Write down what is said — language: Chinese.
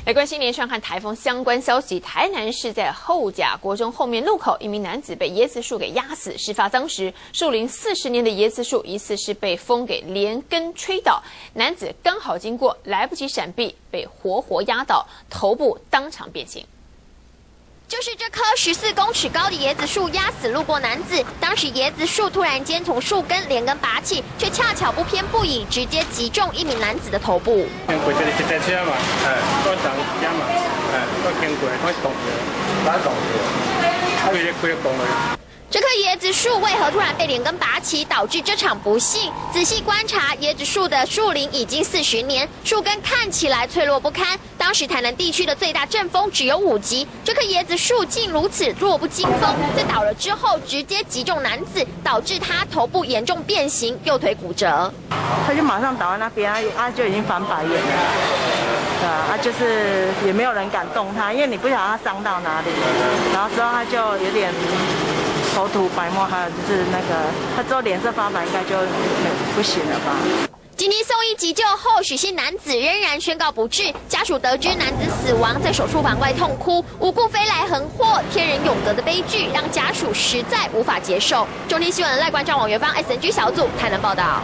来关心连串和台风相关消息，台南市在后甲国中后面路口，一名男子被椰子树给压死。事发当时，树龄40年的椰子树疑似是被风给连根吹倒，男子刚好经过，来不及闪避，被活活压倒，头部当场变形。 就是这棵14公尺高的椰子树压死路过男子。当时椰子树突然间从树根连根拔起，却恰巧不偏不倚，直接击中一名男子的头部。经过这台车嘛，我当时嘛，我经过，我动着，哪动着？开了动了。 这棵椰子树为何突然被连根拔起，导致这场不幸？仔细观察，椰子树的树龄已经40年，树根看起来脆弱不堪。当时台南地区的最大阵风只有5级，这棵椰子树竟如此弱不禁风，在倒了之后直接击中男子，导致他头部严重变形，右腿骨折。他就马上倒在那边，就已经翻白眼了。 对啊，就是也没有人敢动他，因为你不晓得他伤到哪里。然后之后他就有点口吐白沫，还有就是那个他之后脸色发白，应该就不行了吧。紧急送医急救后，许姓男子仍然宣告不治。家属得知男子死亡，在手术房外痛哭，无故飞来横祸，天人永隔的悲剧，让家属实在无法接受。中天新闻赖冠彰、王元芳 SNG 小组台南报道。